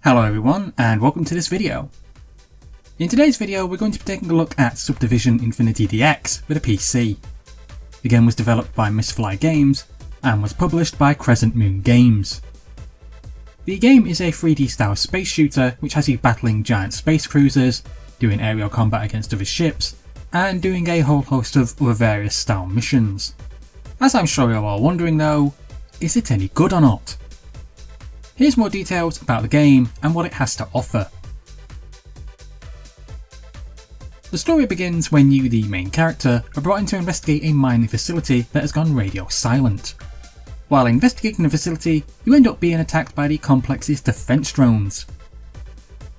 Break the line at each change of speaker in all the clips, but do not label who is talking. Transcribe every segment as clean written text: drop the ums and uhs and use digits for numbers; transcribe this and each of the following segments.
Hello everyone and welcome to this video. In today's video we're going to be taking a look at Subdivision Infinity DX with a PC. The game was developed by MistFly Games and was published by Crescent Moon Games. The game is a 3D style space shooter which has you battling giant space cruisers, doing aerial combat against other ships, and doing a whole host of other various style missions. As I'm sure you're all wondering though, is it any good or not? Here's more details about the game and what it has to offer. The story begins when you, the main character, are brought in to investigate a mining facility that has gone radio silent. While investigating the facility, you end up being attacked by the complex's defense drones.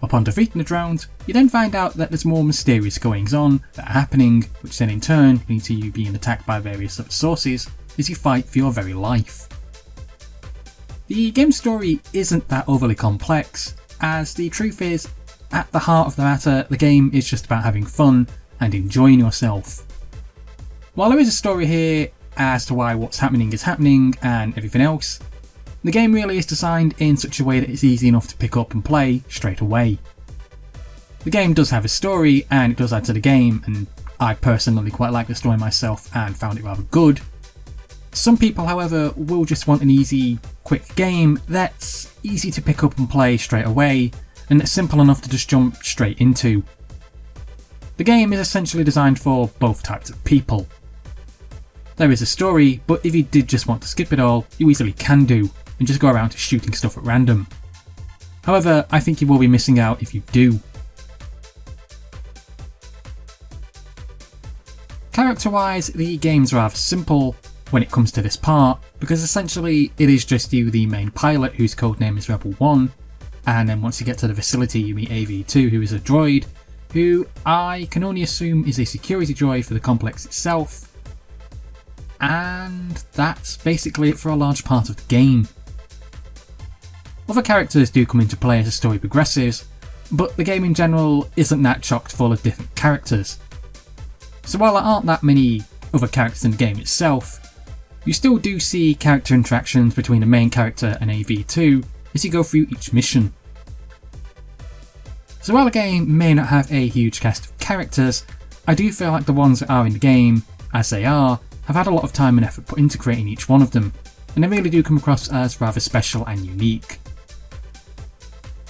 Upon defeating the drones, you then find out that there's more mysterious goings on that are happening, which then in turn lead to you being attacked by various other sources as you fight for your very life. The game's story isn't that overly complex, as the truth is, at the heart of the matter, the game is just about having fun and enjoying yourself. While there is a story here as to why what's happening is happening and everything else, the game really is designed in such a way that it's easy enough to pick up and play straight away. The game does have a story and it does add to the game, and I personally quite like the story myself and found it rather good. Some people, however, will just want an easy, quick game that's easy to pick up and play straight away, and that's simple enough to just jump straight into. The game is essentially designed for both types of people. There is a story, but if you did just want to skip it all, you easily can do, and just go around to shooting stuff at random. However, I think you will be missing out if you do. Character-wise, the game's rather simple when it comes to this part, because essentially it is just you, the main pilot, whose codename is Rebel 1, and then once you get to the facility you meet AV2, who is a droid, who I can only assume is a security droid for the complex itself, and that's basically it for a large part of the game. Other characters do come into play as the story progresses, but the game in general isn't that chock full of different characters. So while there aren't that many other characters in the game itself, you still do see character interactions between the main character and AV2 as you go through each mission. So while the game may not have a huge cast of characters, I do feel like the ones that are in the game, as they are, have had a lot of time and effort put into creating each one of them, and they really do come across as rather special and unique.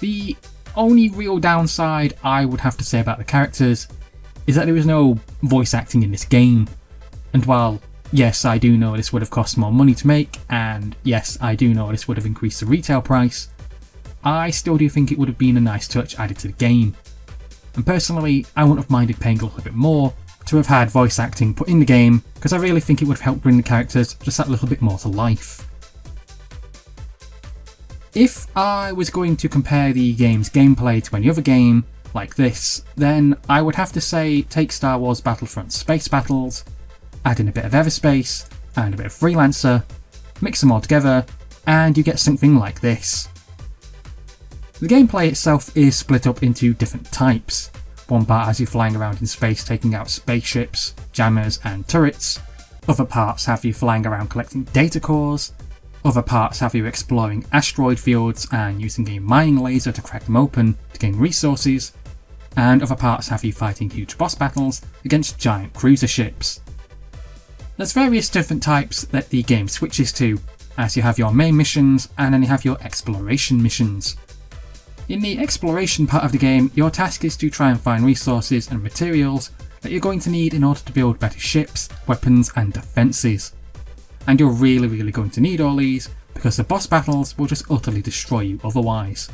The only real downside I would have to say about the characters is that there is no voice acting in this game, and while yes, I do know this would have cost more money to make, and yes, I do know this would have increased the retail price, I still do think it would have been a nice touch added to the game. And personally, I wouldn't have minded paying a little bit more to have had voice acting put in the game, because I really think it would have helped bring the characters just that little bit more to life. If I was going to compare the game's gameplay to any other game like this, then I would have to say take Star Wars Battlefront Space Battles, add in a bit of Everspace and a bit of Freelancer, mix them all together, and you get something like this. The gameplay itself is split up into different types. One part has you flying around in space taking out spaceships, jammers and turrets. Other parts have you flying around collecting data cores. Other parts have you exploring asteroid fields and using a mining laser to crack them open to gain resources. And other parts have you fighting huge boss battles against giant cruiser ships. There's various different types that the game switches to, as you have your main missions and then you have your exploration missions. In the exploration part of the game, your task is to try and find resources and materials that you're going to need in order to build better ships, weapons and defences. And you're really going to need all these, because the boss battles will just utterly destroy you otherwise.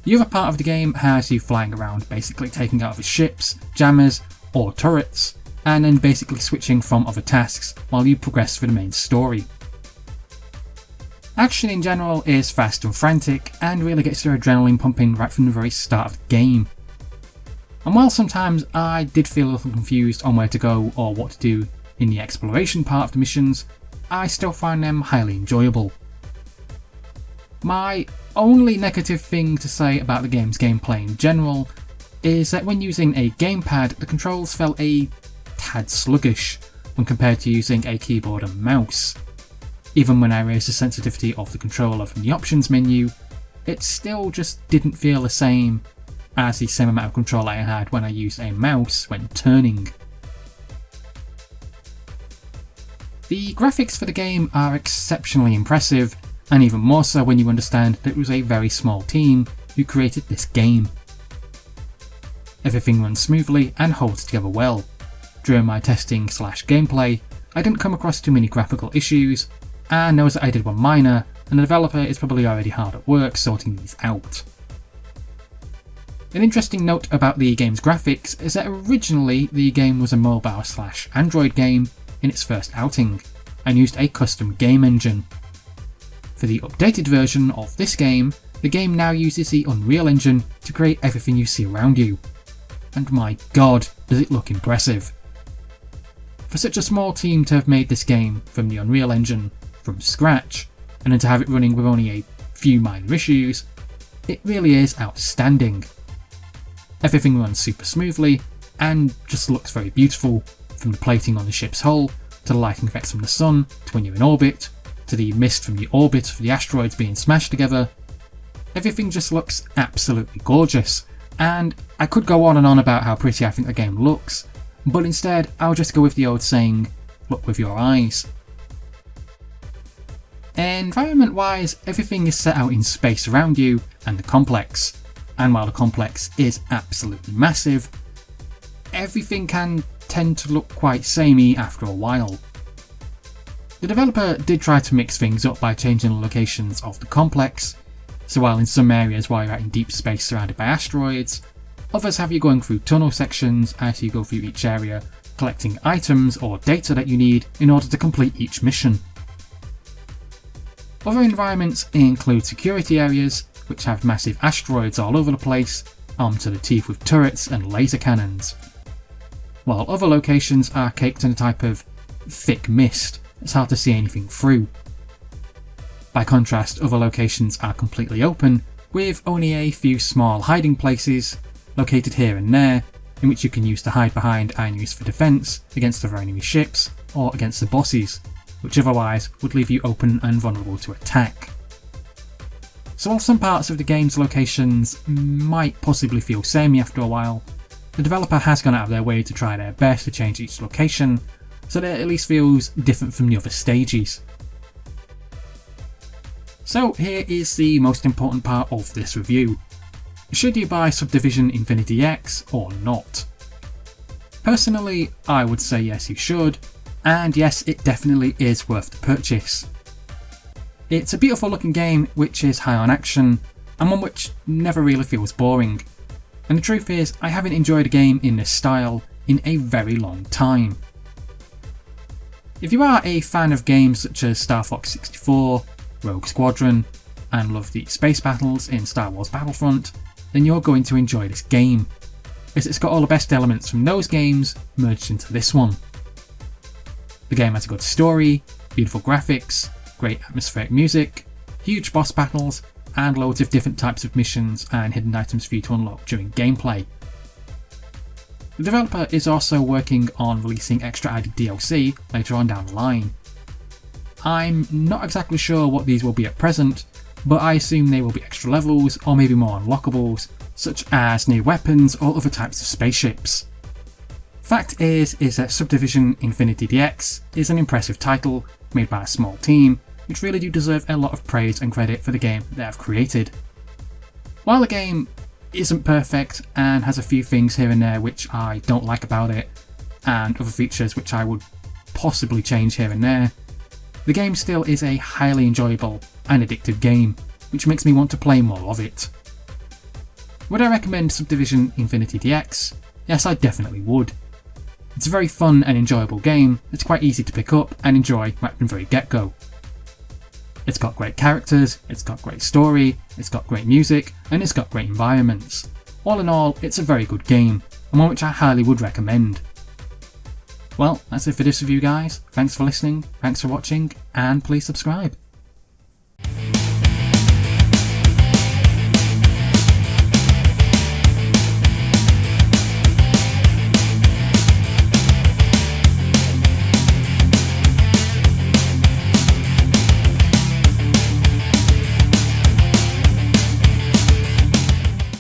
The other part of the game has you flying around basically taking out other ships, jammers or turrets, and then basically switching from other tasks while you progress through the main story. Action in general is fast and frantic and really gets your adrenaline pumping right from the very start of the game. And while sometimes I did feel a little confused on where to go or what to do in the exploration part of the missions, I still find them highly enjoyable. My only negative thing to say about the game's gameplay in general is that when using a gamepad, the controls felt a tad sluggish when compared to using a keyboard and mouse. Even when I raised the sensitivity of the controller from the options menu, it still just didn't feel the same as the same amount of control I had when I used a mouse when turning. The graphics for the game are exceptionally impressive, and even more so when you understand that it was a very small team who created this game. Everything runs smoothly and holds together well. During my testing / gameplay, I didn't come across too many graphical issues, and noticed that I did one minor, and the developer is probably already hard at work sorting these out. An interesting note about the game's graphics is that originally the game was a mobile / Android game in its first outing, and used a custom game engine. For the updated version of this game, the game now uses the Unreal Engine to create everything you see around you. And my god, does it look impressive. For such a small team to have made this game from the Unreal Engine from scratch, and then to have it running with only a few minor issues, it really is outstanding. Everything runs super smoothly, and just looks very beautiful, from the plating on the ship's hull, to the lighting effects from the sun, to when you're in orbit, to the mist from the orbit of the asteroids being smashed together. Everything just looks absolutely gorgeous, and I could go on and on about how pretty I think the game looks, but instead I'll just go with the old saying, look with your eyes. Environment wise, everything is set out in space around you and the complex, and while the complex is absolutely massive, everything can tend to look quite samey after a while. The developer did try to mix things up by changing the locations of the complex, so while in some areas while you're out in deep space surrounded by asteroids, others have you going through tunnel sections as you go through each area, collecting items or data that you need in order to complete each mission. Other environments include security areas, which have massive asteroids all over the place, armed to the teeth with turrets and laser cannons, while other locations are caked in a type of thick mist it's hard to see anything through. By contrast, other locations are completely open, with only a few small hiding places located here and there, in which you can use to hide behind and use for defense against other enemy ships or against the bosses, which otherwise would leave you open and vulnerable to attack. So while some parts of the game's locations might possibly feel samey after a while, the developer has gone out of their way to try their best to change each location so that it at least feels different from the other stages. So here is the most important part of this review. Should you buy Subdivision Infinity DX or not? Personally, I would say yes you should, and yes, it definitely is worth the purchase. It's a beautiful looking game which is high on action, and one which never really feels boring. And the truth is, I haven't enjoyed a game in this style in a very long time. If you are a fan of games such as Star Fox 64, Rogue Squadron, and love the space battles in Star Wars Battlefront, then you're going to enjoy this game, as it's got all the best elements from those games merged into this one. The game has a good story, beautiful graphics, great atmospheric music, huge boss battles, and loads of different types of missions and hidden items for you to unlock during gameplay. The developer is also working on releasing extra added DLC later on down the line. I'm not exactly sure what these will be at present, but I assume they will be extra levels or maybe more unlockables, such as new weapons or other types of spaceships. Fact is that Subdivision Infinity DX is an impressive title made by a small team, which really do deserve a lot of praise and credit for the game they have created. While the game isn't perfect and has a few things here and there which I don't like about it, and other features which I would possibly change here and there, the game still is a highly enjoyable and addictive game, which makes me want to play more of it. Would I recommend Subdivision Infinity DX? Yes, I definitely would. It's a very fun and enjoyable game that's quite easy to pick up and enjoy right from the very get-go. It's got great characters, it's got great story, it's got great music, and it's got great environments. All in all, it's a very good game, and one which I highly would recommend. Well, that's it for this review guys, thanks for listening, thanks for watching, and please subscribe.